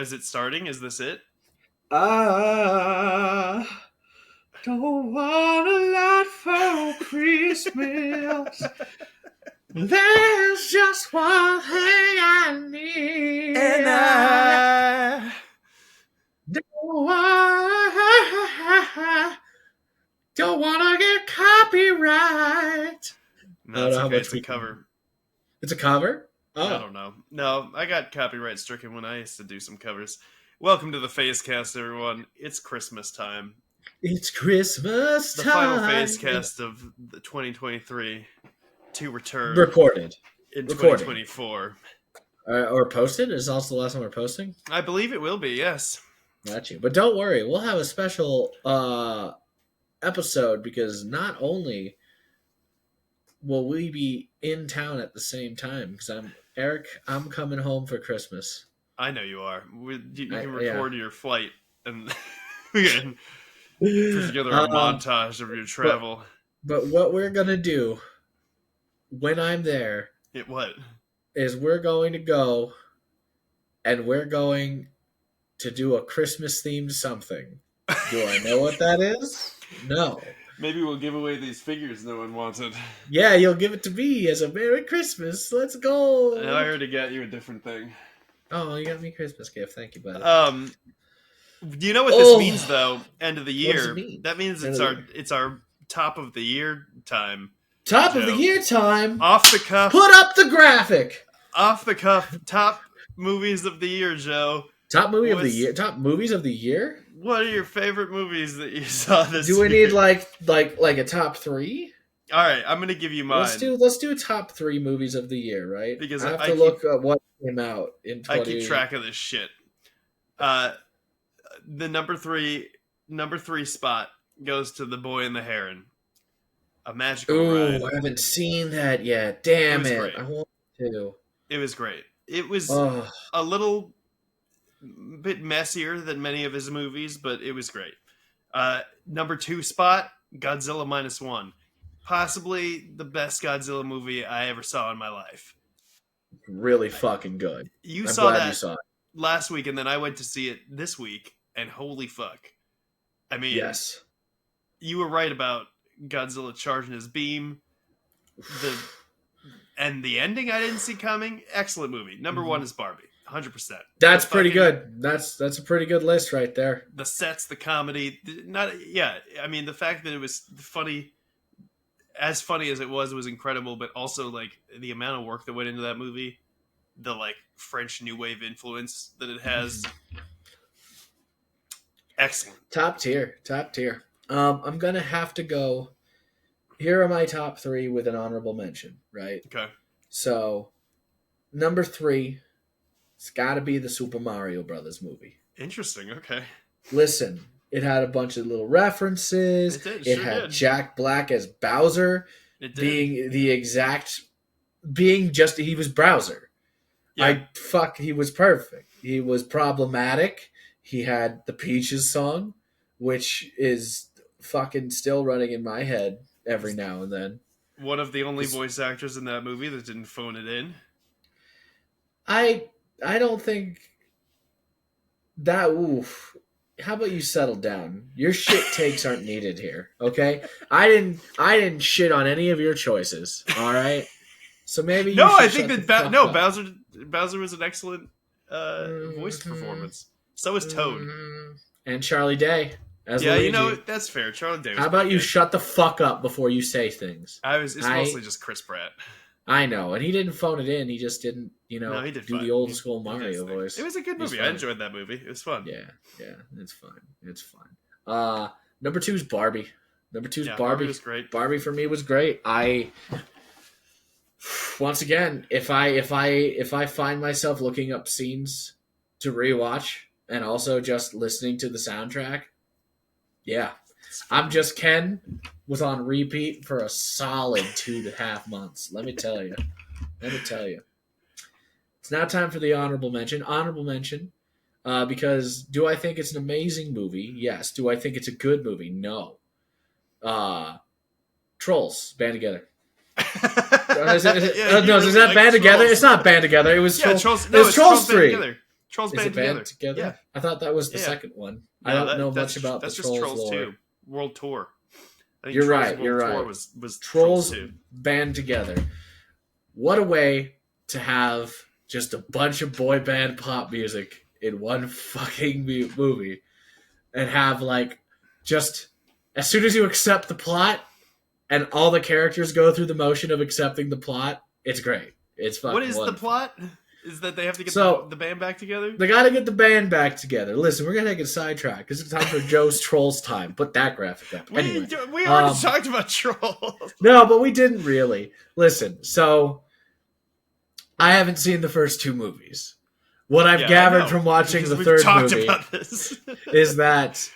Is it starting? Is this it? I don't want a lot for Christmas. There's just one thing I need. And I don't want to get copyright. No, it's okay. It's a cover. It's a cover? Oh. I don't know. No, I got copyright stricken when I used to do some covers. Welcome to the PhazeCast, everyone. It's Christmas time. It's Christmas the time. The final PhazeCast of the 2023 to return. Recorded. In 2024. Or posted? Is also the last one we're posting? I believe it will be, yes. Got you. But don't worry. We'll have a special episode because not only will we be in town at the same time, because I'm coming home for Christmas. I know you are. You can record your flight and we can put together a montage of your travel. But what we're going to do when I'm there is we're going to go and we're going to do a Christmas-themed something. Do I know what that is? No. Maybe we'll give away these figures no one wanted. Yeah, you'll give it to me as a Merry Christmas. Let's go. I already got you a different thing. Oh, you got me a Christmas gift. Thank you, buddy. Do you know what this means, though? End of the year. What does it mean? That means it's our top of the year time. Top of the year time. Off the cuff. Put up the graphic. Off the cuff. Top movies of the year, Joe. Top movie of the year. Top movies of the year. What are your favorite movies that you saw this year? Do we need like a top 3? All right, I'm gonna give you mine. Let's do top 3 movies of the year, right? Because I have to look at what came out in 20... I keep track of this shit. The number three spot goes to The Boy and the Heron. A magical ride. I haven't seen that yet. Damn it. Great. I want to. It was great. It was a little bit messier than many of his movies, but it was great. Number 2 spot, Godzilla -1. Possibly the best Godzilla movie I ever saw in my life. Really fucking good. You saw it last week, and then I went to see it this week, and holy fuck. I mean, yes, you were right about Godzilla charging his beam. And the ending I didn't see coming. Excellent movie. Number 1 is Barbie. 100%. That's pretty good. That's a pretty good list right there. The sets, the comedy, I mean, the fact that it was funny as it was incredible, but also like the amount of work that went into that movie, the like French New Wave influence that it has. Excellent. Top tier. I'm gonna have to go. Here are my top 3 with an honorable mention, right? Okay. So, number 3, it's got to be the Super Mario Brothers movie. Interesting. Okay. Listen, it had a bunch of little references. It had Jack Black as Bowser, he was Browser. Yeah. He was perfect. He was problematic. He had the Peaches song, which is fucking still running in my head every now and then. One of the only voice actors in that movie that didn't phone it in. I don't think that. Oof. How about you settle down? Your shit takes aren't needed here, okay? I didn't shit on any of your choices, all right? So maybe you I think that Bowser was an excellent voice performance. So was Toad and Charlie Day. That's fair. Charlie Day. How about you shut the fuck up before you say things? It's mostly just Chris Pratt. I know, and he didn't phone it in. He just didn't, he did do the old school Mario voice. It was a good movie. I enjoyed that movie. It was fun. Yeah, it's fun. Number 2 is Barbie. Barbie. Barbie was great. Barbie for me was great. Once again, if I find myself looking up scenes to rewatch and also just listening to the soundtrack, yeah. I'm Just Ken was on repeat for a solid 2.5 months. Let me tell you. It's now time for the honorable mention. Because do I think it's an amazing movie? Yes. Do I think it's a good movie? No. Trolls, Band Together. Is that Band Together? It's not Band Together. It was Trolls. Trolls 3. Trolls Is Band it Band Together. Yeah, Together? I thought that was the yeah. second one. I No, don't know that's much about the that's just Trolls Trolls lore. 2 World Tour. I think You're Trolls right. World You're Tour right. was Trolls Trolls 2. Band Together. What a way to have just a bunch of boy band pop music in one fucking movie, and have like just as soon as you accept the plot and all the characters go through the motion of accepting the plot, it's great. It's What fucking is the wonderful. plot? Is that they have to get So the band back together? they got to get the band back together. Listen, we're gonna take a sidetrack because it's time for Joe's Trolls time. Put that graphic up. Anyway, We already talked about Trolls. no, but we didn't really. Listen, so I haven't seen the first two movies. What I've gathered from watching the third movie is that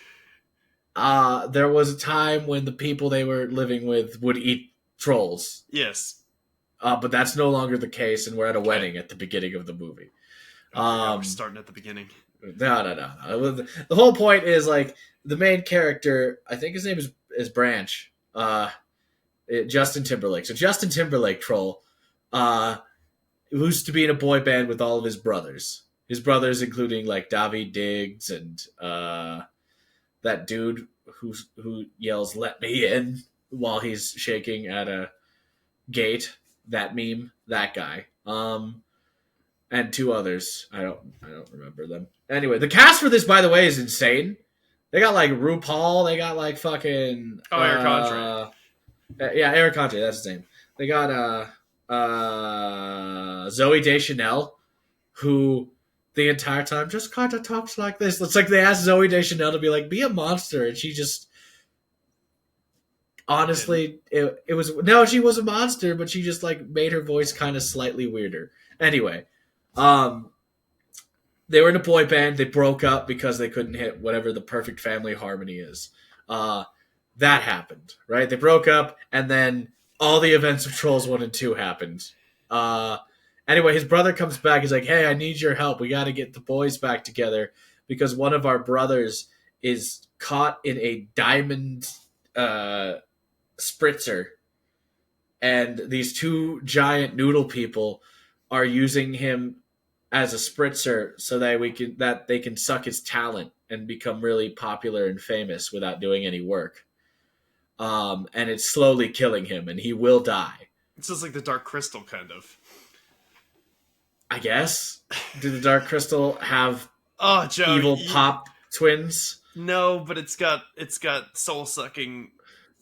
there was a time when the people they were living with would eat trolls. Yes. But that's no longer the case, and we're at a wedding at the beginning of the movie. We're starting at the beginning. No. The whole point is, like, the main character, I think his name is Branch, Justin Timberlake. So Justin Timberlake, troll, used to be in a boy band with all of his brothers. His brothers, including like Daveed Diggs and that dude who yells "Let me in" while he's shaking at a gate. That meme, that guy. And two others. I don't remember them. Anyway, the cast for this, by the way, is insane. They got like RuPaul. They got like fucking Eric Andre. Yeah, Eric Andre. That's his name. They got Zoe Deschanel, who the entire time just kind of talks like this. It's like they asked Zoe Deschanel to be a monster, and she just honestly, it was no, she was a monster, but she just like made her voice kind of slightly weirder. Anyway, they were in a boy band. They broke up because they couldn't hit whatever the perfect family harmony is. That happened, right? They broke up, and then all the events of Trolls 1 and 2 happened. Anyway, his brother comes back. He's like, hey, I need your help. We got to get the boys back together because one of our brothers is caught in a diamond spritzer. And these two giant noodle people are using him as a spritzer so that they can suck his talent and become really popular and famous without doing any work. And it's slowly killing him, and he will die. It's just like the Dark Crystal, kind of. I guess. Did the Dark Crystal have Joe, evil pop twins? No, but it's got soul sucking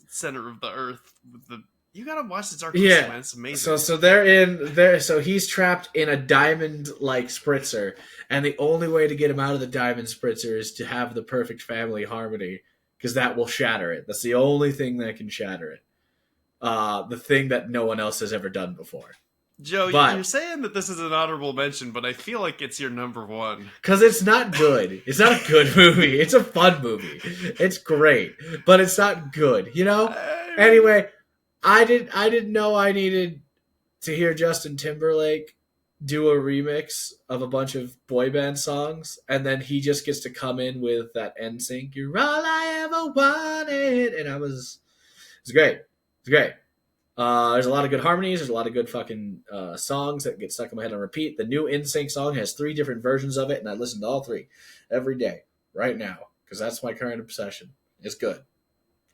center of the earth with the. You gotta watch the Dark Crystal, man. It's amazing. So they're in there. So he's trapped in a diamond like spritzer, and the only way to get him out of the diamond spritzer is to have the perfect family harmony, because that will shatter it. That's the only thing that can shatter it. The thing that no one else has ever done before. Joe, you're saying that this is an honorable mention, but I feel like it's your number one. Because it's not good. It's not a good movie. It's a fun movie. It's great, but it's not good. You know. Anyway, I didn't know I needed to hear Justin Timberlake do a remix of a bunch of boy band songs, and then he just gets to come in with that NSYNC, "You're all I ever wanted," and it's great. It's great. There's a lot of good harmonies. There's a lot of good fucking songs that get stuck in my head on repeat. The new NSYNC song has 3 different versions of it, and I listen to all 3 every day right now because that's my current obsession. It's good.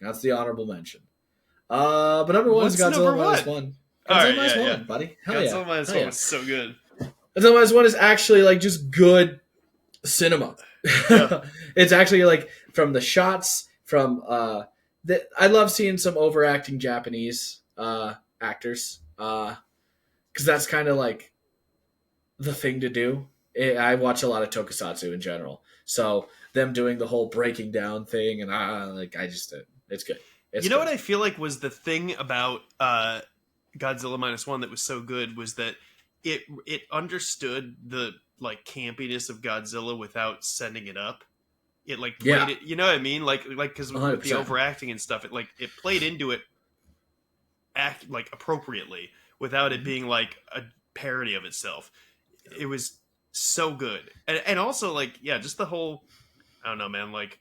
That's the honorable mention. But number one is Godzilla Minus One. Godzilla Minus One, buddy. Hell Godzilla Minus One was so good. Godzilla Minus One is actually like just good cinema. Yeah. It's actually like from the shots, from I love seeing some overacting Japanese actors because that's kind of like the thing to do. I watch a lot of tokusatsu in general, so them doing the whole breaking down thing, and it's good. You know what I feel like was the thing about Godzilla Minus One that was so good was that it understood the like campiness of Godzilla without sending it up. It like played it, you know what I mean? Like because with the overacting and stuff, it played into it like appropriately without it being like a parody of itself. It was so good, and also like just the whole, I don't know, man, like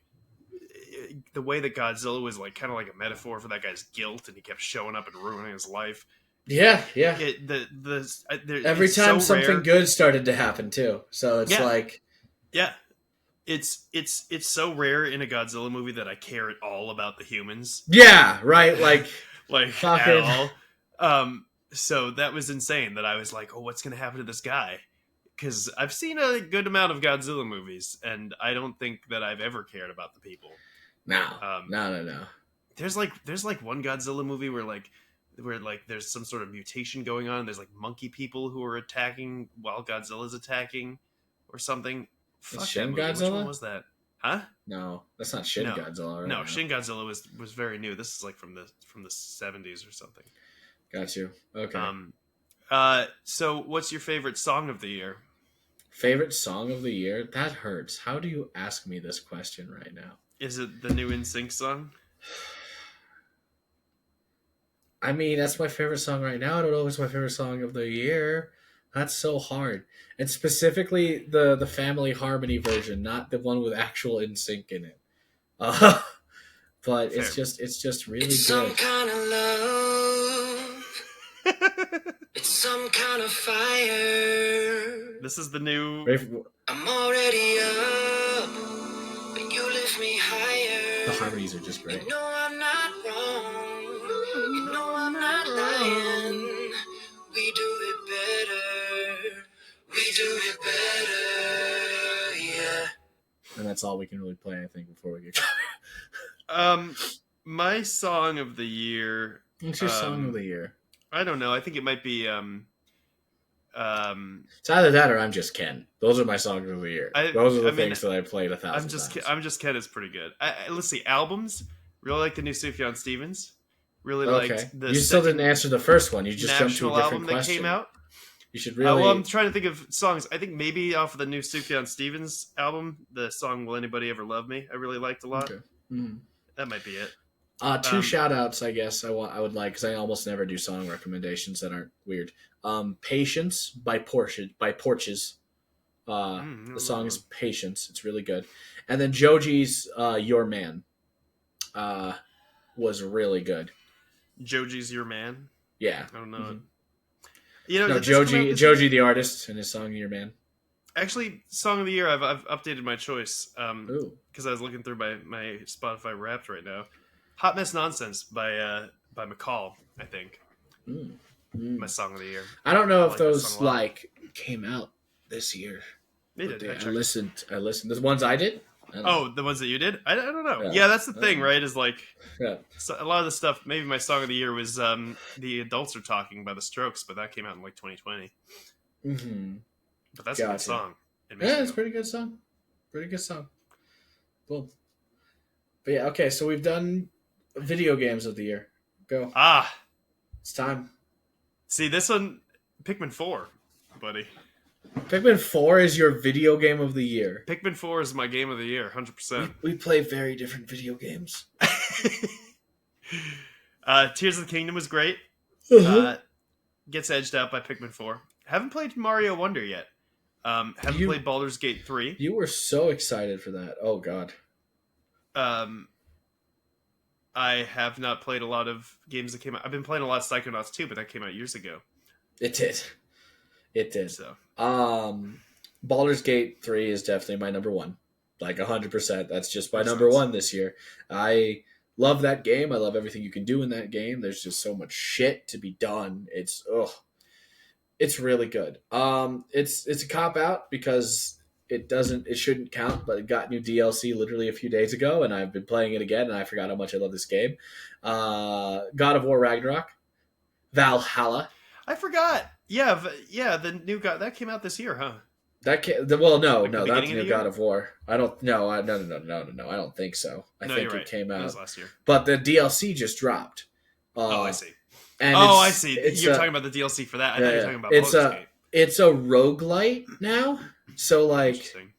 the way that Godzilla was like kind of like a metaphor for that guy's guilt, and he kept showing up and ruining his life. Yeah. Every time something good started to happen too, so it's like Yeah, it's so rare in a Godzilla movie that I care at all about the humans, Yeah, right. Like like at fucking. all. So that was insane. That I was like, oh, what's gonna happen to this guy? Because I've seen a good amount of Godzilla movies, and I don't think that I've ever cared about the people. No, Um, no. there's like one Godzilla movie where there's some sort of mutation going on. There's like monkey people who are attacking while Godzilla's attacking, or something. It's Fuck that Shin movie. Which one Godzilla. was that? Huh? No, that's not Shin No, Godzilla right no. now. Shin Godzilla was very new. This is like from the 70s or something. Got you. Okay. So what's your favorite song of the year? Favorite song of the year? That hurts. How do you ask me this question right now? Is it the new NSYNC song? I mean, that's my favorite song right now. I don't know if it's my favorite song of the year. That's so hard. And specifically the family harmony version, not the one with actual NSYNC in it. Uh, but Fair. it's just really It's good. some kind of love. It's some kind of fire. This is the new. I'm already up, but you lift me higher. The harmonies are just great. You know I'm not wrong. You know I'm not lying. We do it better. We do it better. Yeah. And that's all we can really play, I think, before we get My song of the year. What's your song of the year? I don't know. I think it might be It's either that or I'm Just Ken. Those are my songs of the year. Those are the things that I played 1,000 times. I'm Just Ken is pretty good. Let's see, albums. Really like the new Sufjan Stevens. Really Okay. liked the You still didn't answer the first one. You just jumped to a National different album that question. came out. You should really. Well, I'm trying to think of songs. I think maybe off of the new Sufjan Stevens album, the song "Will Anybody Ever Love Me" I really liked a lot. Okay. Mhm. That might be it. Two shout outs, I guess I would like, because I almost never do song recommendations that aren't weird. Patience by Porches. The song is Patience. It's really good. And then Joji's Your Man was really good. Joji's Your Man. Yeah. I don't know. Mhm. You know, No, Joji the artist and his song Your Man. Actually, song of the year. I've updated my choice Ooh. because I was looking through my Spotify Wrapped right now. "Hot Mess Nonsense" by McCall, I think. My song of the year. I don't know I if like those that song a lot. came out this year. They did. I listened. The ones I did. I don't know. Oh, the ones that you did? I don't know. Yeah. Yeah, that's the thing, right? Is like Yeah. so a lot of the stuff. Maybe my song of the year was "The Adults Are Talking" by The Strokes, but that came out in like 2020. Mm-hmm. But that's a good Gotcha. song. Yeah, it's a pretty good song. Pretty good song. Cool. But yeah, okay. So we've done video games of the year. Go. It's time. See this one, Pikmin 4, buddy. Pikmin 4 is your video game of the year. Pikmin 4 is my game of the year, 100%. We play very different video games. Tears of the Kingdom was great. Gets edged out by Pikmin 4. Haven't played Mario Wonder yet. Haven't played Baldur's Gate 3. You were so excited for that. Oh, God. I have not played a lot of games that came out. I've been playing a lot of Psychonauts 2, but that came out years ago. It did. So, Baldur's Gate 3 is definitely my number one. Like 100%. That's just my number sense. one this year. I love that game. I love everything you can do in that game. There's just so much shit to be done. It's really good. It's a cop out because it shouldn't count, but it got new DLC literally a few days ago, and I've been playing it again, and I forgot how much I love this game. God of War Ragnarok, Valhalla. I forgot. Yeah, the new God that came out this year, huh? No, Like the that's beginning of new the God year? of War. I don't. No. I don't think so. I No, think you're right. it came That out, was last year. but the DLC just dropped. I see. And I see. it's You're a- talking about the DLC for that. I Yeah, thought you were yeah. talking about It's Baldur's a- Gate. It's a roguelite now. So like Interesting.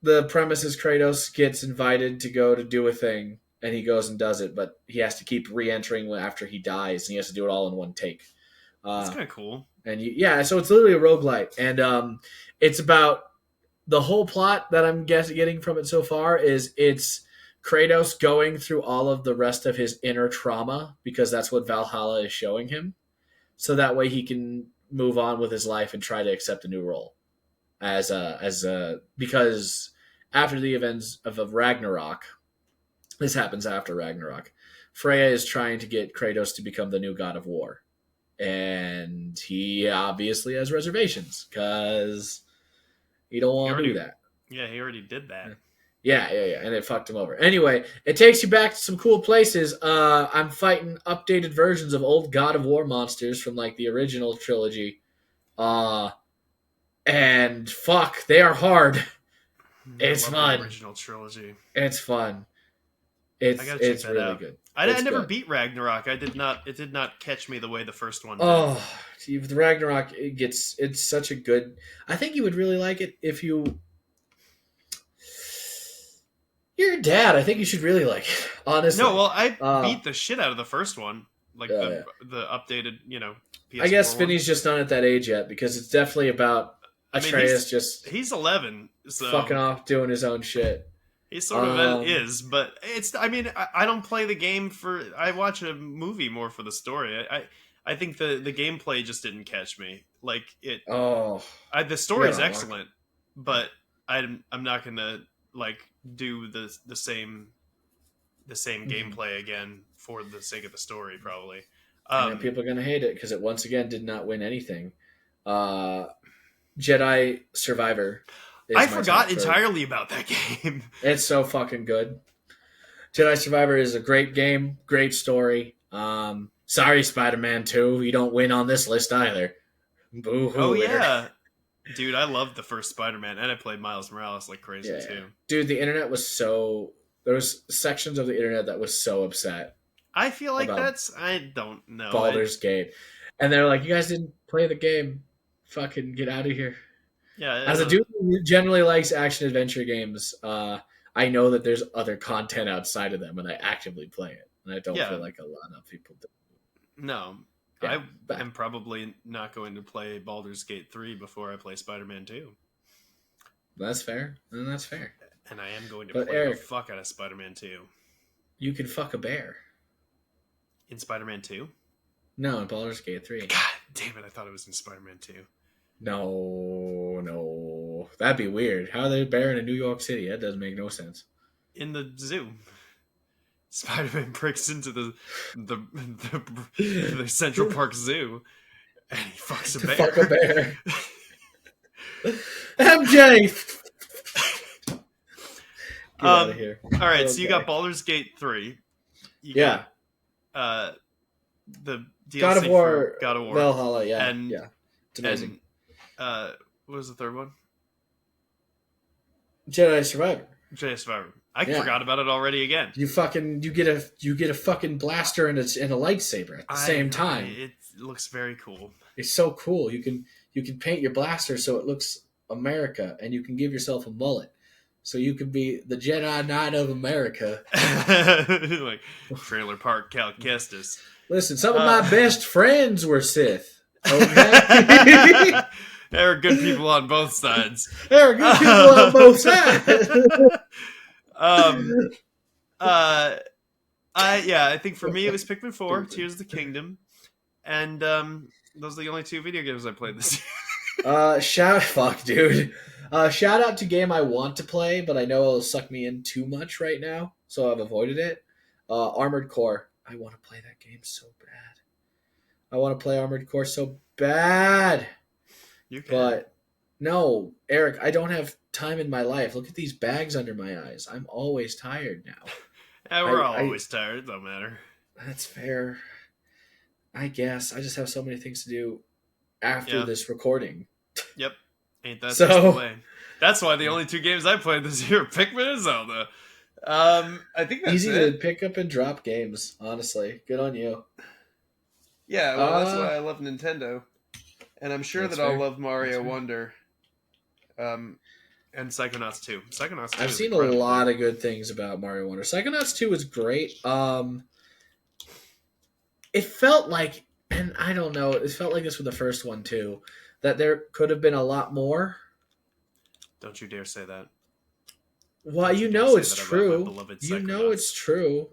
the premise is Kratos gets invited to go to do a thing, and he goes and does it, but he has to keep re-entering after he dies, and he has to do it all in one take. That's kind of cool. And so it's literally a roguelite, and it's about the whole plot that I'm getting from it so far is it's Kratos going through all of the rest of his inner trauma, because that's what Valhalla is showing him, so that way he can move on with his life and try to accept a new role. because after the events of Ragnarok, this happens after Ragnarok. Freya is trying to get Kratos to become the new god of war, and he obviously has reservations because he don't want to do that. Yeah, he already did that. Yeah, and it fucked him over. Anyway, it takes you back to some cool places. I'm fighting updated versions of old God of War monsters from like the original trilogy. And fuck, they are hard. It's fun. The original trilogy. It's fun. It's really good. I never beat Ragnarok. It did not catch me the way the first one did. Oh, see, with Ragnarok, it's such a good. I think you would really like it if you. You're a dad. I think you should really like it. Honestly. No, well, I beat the shit out of the first one, like the updated, PS4 I guess one. Finney's just not at that age yet because it's definitely about Atreus he's 11, so fucking off doing his own shit. He sort of is, but it's. I mean, I don't play the game for. I watch a movie more for the story. I think the gameplay just didn't catch me. Like it. Oh, the story is excellent, but I'm not gonna like do the same gameplay again for the sake of the story. Probably. And people are gonna hate it because it once again did not win anything. Jedi Survivor. I forgot entirely about that game. It's so fucking good. Jedi Survivor is a great game, great story. Sorry, Spider-Man 2, you don't win on this list either. Boo-hoo. Oh yeah, dude, I loved the first Spider-Man, and I played Miles Morales like crazy too. Dude, the internet was so. There was sections of the internet that was so upset. I feel like I don't know. Baldur's Gate, and they're like, "You guys didn't play the game. Fucking get out of here." Yeah. As a dude who generally likes action adventure games, I know that there's other content outside of them, and I actively play it, and I don't feel like a lot of people do. No, yeah, I am probably not going to play Baldur's Gate 3 before I play Spider-Man 2. That's fair, and that's fair. And I am going to play the fuck out of Spider-Man 2. You can fuck a bear. In Spider-Man 2? No, in Baldur's Gate 3. God damn it, I thought it was in Spider-Man 2. No. That'd be weird. How are they a bear in a New York City? That doesn't make no sense. In the zoo. Spider-Man breaks into the Central Park Zoo and he fucks a bear. Fuck a bear. MJ! Get out of here. Alright, so you got Baldur's Gate 3. You got the DLC God of War, for God of War. Valhalla, yeah. And, it's amazing. And, what was the third one? Jedi Survivor. Jedi Survivor. I forgot about it already again. You get a fucking blaster and a lightsaber at the same time. It looks very cool. It's so cool. You can paint your blaster so it looks America, and you can give yourself a mullet. So you could be the Jedi Knight of America. Like Trailer Park Cal Kestis. Listen, some of my best friends were Sith. Okay? There are good people on both sides. There are good people on both sides. I think for me it was Pikmin 4, Tears of the Kingdom, and those are the only two video games I played this year. Shout out to game I want to play, but I know it'll suck me in too much right now, so I've avoided it. Armored Core. I want to play that game so bad. I want to play Armored Core so bad. You can. But no, Eric, I don't have time in my life. Look at these bags under my eyes. I'm always tired now. Yeah, we're always tired. It don't matter. That's fair. I guess. I just have so many things to do after this recording. Yep. Ain't that just the way? That's why the only two games I played this year are Pikmin and Zelda. I think that's easy to pick up and drop games, honestly. Good on you. Yeah, well, that's why I love Nintendo. And I'm sure that I'll love Mario Wonder. And Psychonauts 2. Psychonauts 2 I've seen a lot of good things about Mario Wonder. Psychonauts 2 was great. It felt like, and I don't know, it felt like this with the first one too, that there could have been a lot more. Don't you dare say that. Well, you know it's true. You know it's true.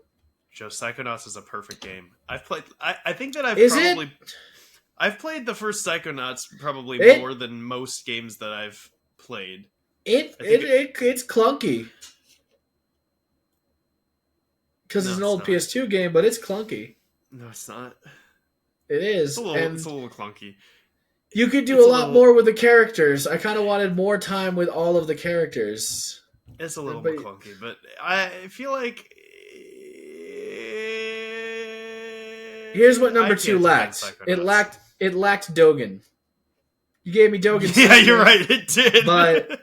Joe, Psychonauts is a perfect game. I've played. I think that I've played the first Psychonauts probably more than most games that I've played. It's clunky because it's an old PS2 game, but it's clunky. No, it's not. It is. It's a little clunky. You could do a lot more with the characters. I kind of wanted more time with all of the characters. It's a little more clunky, but I feel like... Here's what number 2 lacked. It lacked Dogen. You gave me Dogen. Yeah, you're right. It did. But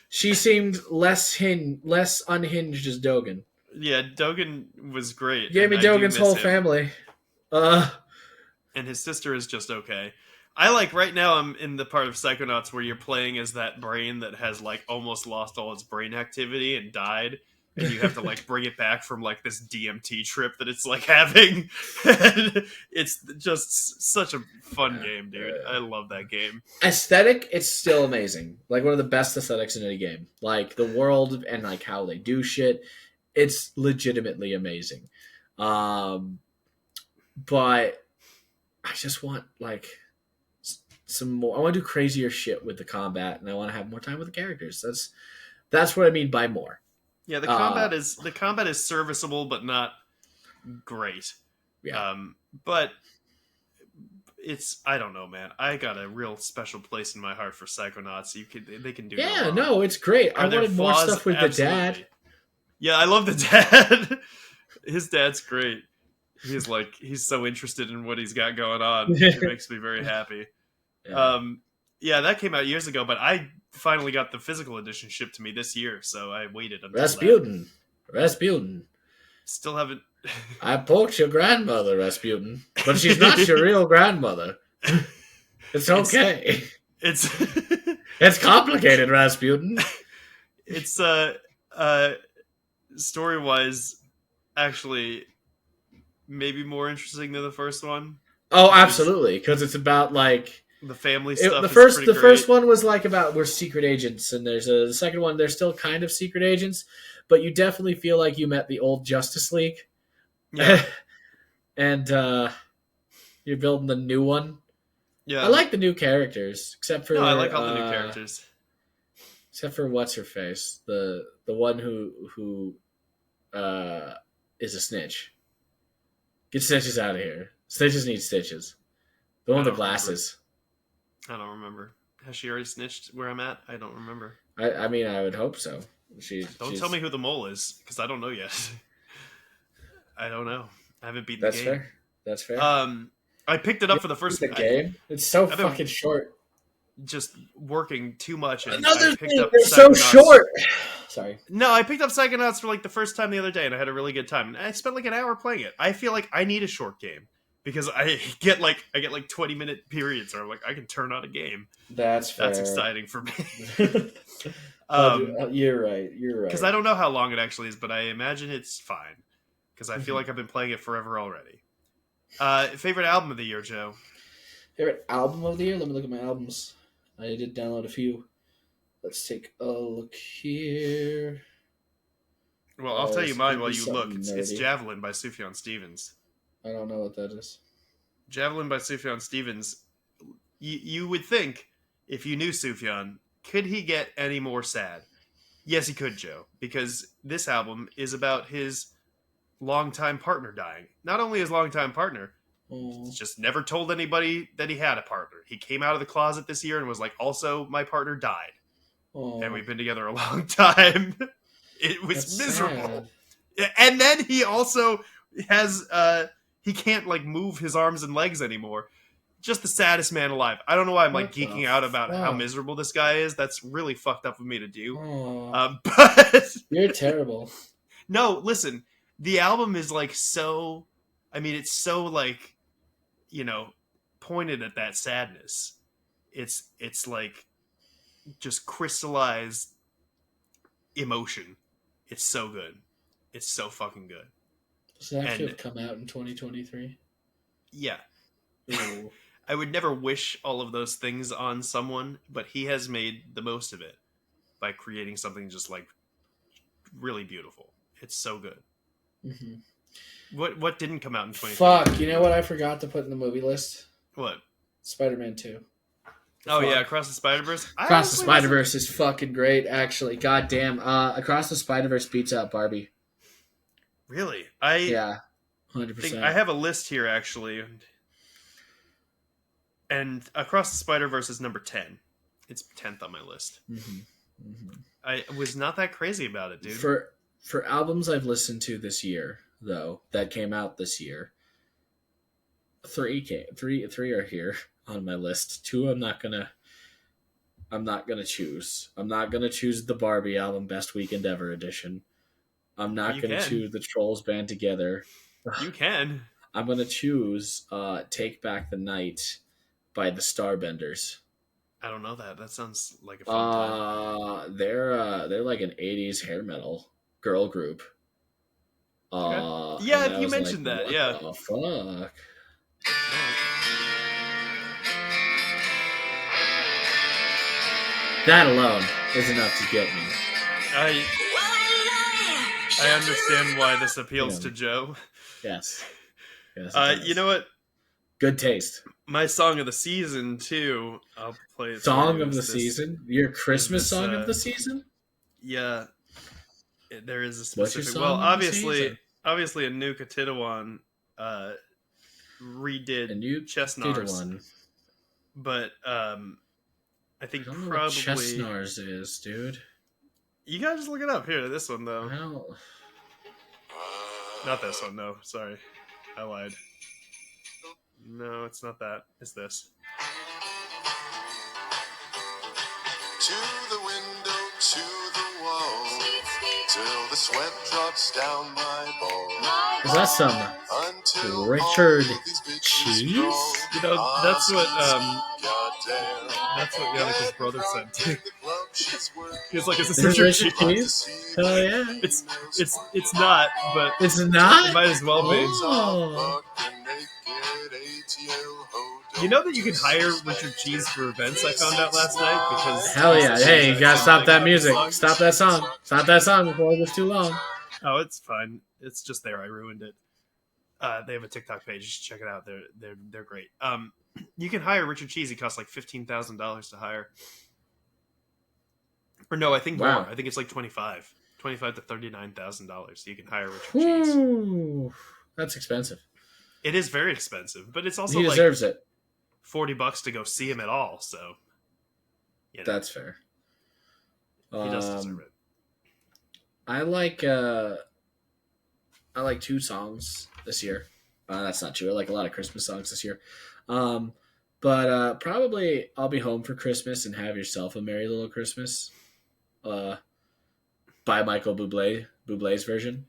she seemed less unhinged as Dogen. Yeah, Dogen was great. You gave me Dogen's whole family. And his sister is just okay. I like, right now I'm in the part of Psychonauts where you're playing as that brain that has like almost lost all its brain activity and died. And you have to like bring it back from like this DMT trip that it's like having. It's just such a fun game, dude. I love that game. Aesthetic, it's still amazing. Like one of the best aesthetics in any game. Like the world and like how they do shit. It's legitimately amazing. But I just want like some more. I want to do crazier shit with the combat, and I want to have more time with the characters. That's what I mean by more. Yeah, the combat is serviceable, but not great. Yeah. But it's, I don't know, man. I got a real special place in my heart for Psychonauts. They can do. Yeah, no, it's great. I wanted more stuff with Absolutely. the dad. Yeah, I love the dad. His dad's great. He's so interested in what he's got going on. It makes me very happy. Yeah. That came out years ago, but I finally got the physical edition shipped to me this year, so I waited until Rasputin. Still haven't. I poked your grandmother, Rasputin, but she's not your real grandmother. It's okay. It's complicated, Rasputin. It's story-wise, actually, maybe more interesting than the first one. Oh, absolutely, because it's about like the family stuff. The first one was like about we're secret agents, and the second one they're still kind of secret agents, but you definitely feel like you met the old Justice League. Yeah. And you're building the new one. Yeah, I like the new characters, except for I like all the new characters, except for what's her face, the one who is a snitch. Get Stitches out of here. Stitches need stitches. The one with the glasses. I don't remember. Has she already snitched where I'm at? I don't remember. I mean, I would hope so. Don't tell me who the mole is, because I don't know yet. I don't know. I haven't beaten the game. That's fair. I picked it up for the first game. It's so fucking short. Just working too much. And Another thing, they're so short. Sorry. No, I picked up Psychonauts for like the first time the other day, and I had a really good time. And I spent like an hour playing it. I feel like I need a short game because I get like 20-minute periods, or like I can turn on a game. That's fair. That's exciting for me. You're right. Because I don't know how long it actually is, but I imagine it's fine. Because I feel like I've been playing it forever already. Favorite album of the year, Joe? Favorite album of the year? Let me look at my albums. I did download a few. Let's take a look here. Well, I'll tell you mine while you look. It's Javelin by Sufjan Stevens. I don't know what that is. Javelin by Sufjan Stevens. You would think, if you knew Sufjan, could he get any more sad? Yes, he could, Joe. Because this album is about his longtime partner dying. Not only his longtime partner, he's just never told anybody that he had a partner. He came out of the closet this year and was like, also, my partner died. And we've been together a long time. It was miserable. Sad. And then he also has, he can't like move his arms and legs anymore. Just the saddest man alive. I don't know why I'm like geeking out about how miserable this guy is. That's really fucked up of me to do. But you're terrible. No, listen. The album is like so, I mean, it's so like, pointed at that sadness. It's like just crystallized emotion. It's so good. It's so fucking good. Does it actually have come out in 2023? Yeah. I would never wish all of those things on someone, but he has made the most of it by creating something just like really beautiful. It's so good. Mm-hmm. What didn't come out in 2023? Fuck, you know what I forgot to put in the movie list? What? Spider-Man 2. Oh yeah, Across the Spider-Verse. Across the Spider-Verse is fucking great, actually. God damn. Across the Spider-Verse beats out Barbie. Really? Yeah, 100%. I have a list here actually, and Across the Spider-Verse is number 10. It's 10th on my list. I was not that crazy about it, dude. For albums I've listened to this year, though, that came out this year, three are here on my list. Two I'm not gonna choose. I'm not gonna choose the Barbie album Best Weekend Ever edition. I'm not gonna choose the Trolls Band Together. You can. I'm gonna choose Take Back the Night by the Starbenders. I don't know that. That sounds like a fun time. They're like an 80s hair metal girl group. Yeah, you mentioned that. Yeah. Oh fuck. That alone is enough to get me. I understand why this appeals to Joe. Yes. You know what? Good taste. My song of the season too. I'll play it. Song of the season? Your Christmas song of the season? Yeah. There is a specific. What's your song well, of the season? obviously, Anuka Titawan redid Chestnar's. But I think I don't know probably what Chestnar's is, dude. You gotta just look it up. Here, this one though. Well, not this one. No, sorry, I lied. No, it's not that. It's this. To the window, to the wall, till the sweat drops down my balls. is that some Richard Cheese? You know, that's what Yannika's brother said too. He's like, "Is this Richard Cheese?" Hell yeah! It's not, but it's not. It might as well be. Oh. You know that you can hire Richard Cheese for events? I found out last night because hell yeah! Hey, you gotta stop that music. Stop that song. Stop that song before it gets too long. Oh, it's fine. It's just there. I ruined it. They have a TikTok page. You should check it out. They're great. You can hire Richard Cheese. He costs like $15,000 to hire. Or no, I think more. I think it's like $25,000 to $39,000. You can hire Richard Cheese. That's expensive. It is very expensive, but it's also he deserves it. $40 to go see him at all. So, that's fair. He does deserve it. I like two songs this year. That's not true. I like a lot of Christmas songs this year. But probably I'll Be Home for Christmas and Have Yourself a Merry Little Christmas. By Michael Bublé's version.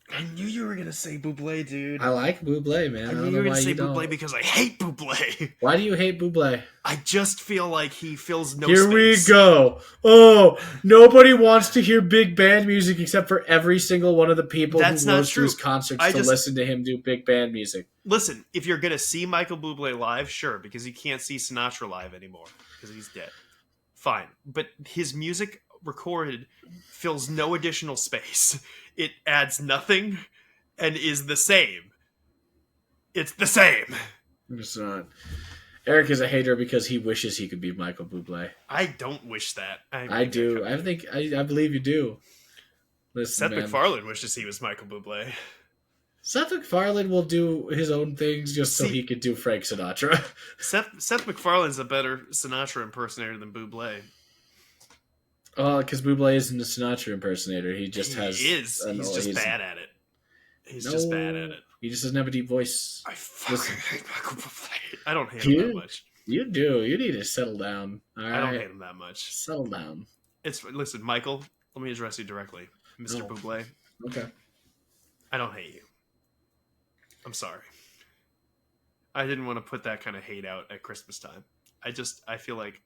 I knew you were gonna say Bublé, dude. I like Bublé, man. I knew you were gonna say Bublé because I hate Bublé. Why do you hate Bublé? I just feel like he fills no Here space. we go. Oh, nobody wants to hear big band music except for every single one of the people who goes to his concerts to listen to him do big band music. Listen, if you're gonna see Michael Bublé live, sure, because you can't see Sinatra live anymore because he's dead. Fine, but his music recorded fills no additional space. It adds nothing and is the same. It's the same. It's not. Eric is a hater because he wishes he could be Michael Bublé. I don't wish that. I do. I believe you do. Listen, Seth MacFarlane wishes he was Michael Bublé. Seth MacFarlane will do his own things just so he could do Frank Sinatra. Seth MacFarlane's a better Sinatra impersonator than Bublé. Because Bublé isn't a Sinatra impersonator. He just has... He is. He's just bad at it. He's just bad at it. He just doesn't have a deep voice. I fucking hate Michael Bublé. I don't hate him that much. You do. You need to settle down. All right? I don't hate him that much. Settle down. Listen, Michael, let me address you directly. Mr. Bublé. Okay. I don't hate you. I'm sorry. I didn't want to put that kind of hate out at Christmas time. I feel like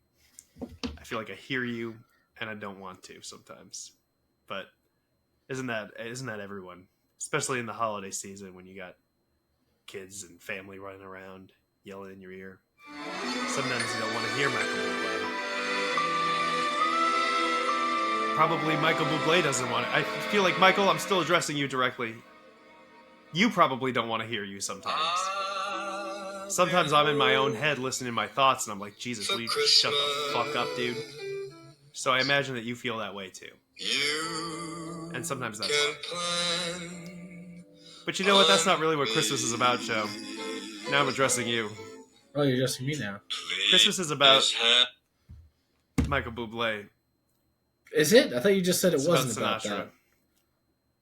I hear you and I don't want to sometimes. But isn't that everyone? Especially in the holiday season when you got kids and family running around yelling in your ear. Sometimes you don't want to hear Michael Bublé. Probably Michael Bublé doesn't want it. I feel like, Michael, I'm still addressing you directly. You probably don't want to hear you sometimes. Sometimes I'm in my own head listening to my thoughts, and I'm like, Jesus, will you shut the fuck up, dude? So I imagine that you feel that way too. And sometimes that's fine. But you know what? That's not really what Christmas is about, Joe. Now I'm addressing you. Oh, you're addressing me now. Christmas is about Michael Bublé. Is it? I thought you just said it wasn't about about Sinatra.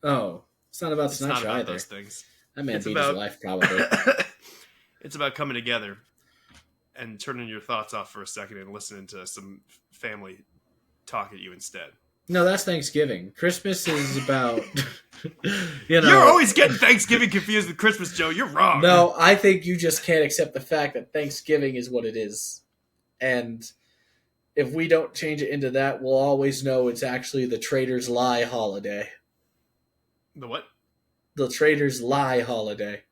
that. Oh, it's not about It's Sinatra not about either. those things. That man It's beat about- his wife, probably. It's about coming together and turning your thoughts off for a second and listening to some family talk at you instead. No, that's Thanksgiving. Christmas is about, You're always getting Thanksgiving confused with Christmas, Joe. You're wrong. No, I think you just can't accept the fact that Thanksgiving is what it is. And if we don't change it into that, we'll always know it's actually the Traitors' Lie holiday. The what? The Traitors' Lie holiday.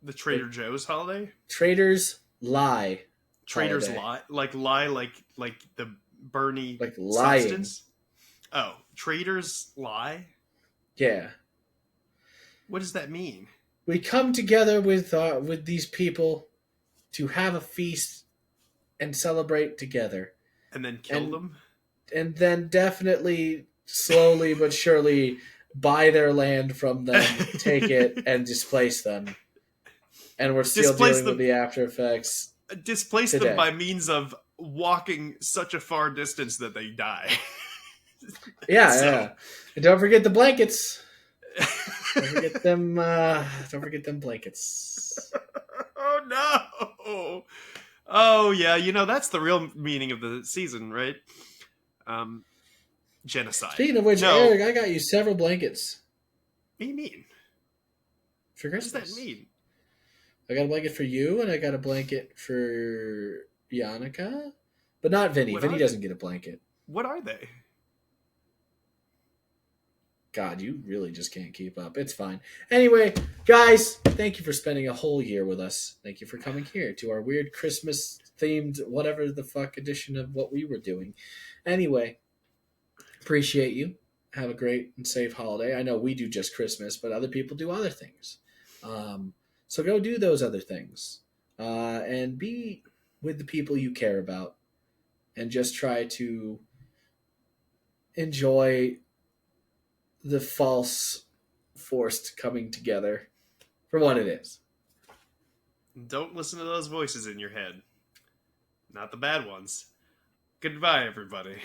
The Trader Joe's holiday? Traitors' Lie. Traitors holiday. lie like the Bernie Like lying. substance? Oh, Traitors lie? Yeah. What does that mean? We come together with these people to have a feast and celebrate together. And then kill them? And then definitely, slowly but surely, buy their land from them, take it, and displace them. And we're still dealing with the after effects. Displace today. them by means of walking such a far distance that they die. Yeah. And don't forget the blankets. Don't forget them. Don't forget them blankets. Oh no! Oh yeah, you know that's the real meaning of the season, right? Genocide. Speaking of which, Eric, I got you several blankets. What do you mean? For What does Christmas. that mean? I got a blanket for you, and I got a blanket for Yannicka, but not Vinny. What Vinny are doesn't get a blanket. What are they? God, you really just can't keep up. It's fine. Anyway, guys, thank you for spending a whole year with us. Thank you for coming here to our weird Christmas-themed whatever the fuck edition of what we were doing. Anyway, appreciate you. Have a great and safe holiday. I know we do just Christmas, but other people do other things. So go do those other things. And be with the people you care about. And just try to enjoy the false forced coming together for what it is. Don't listen to those voices in your head. Not the bad ones. Goodbye, everybody.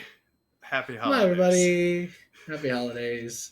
Happy holidays. Bye, everybody. Happy holidays.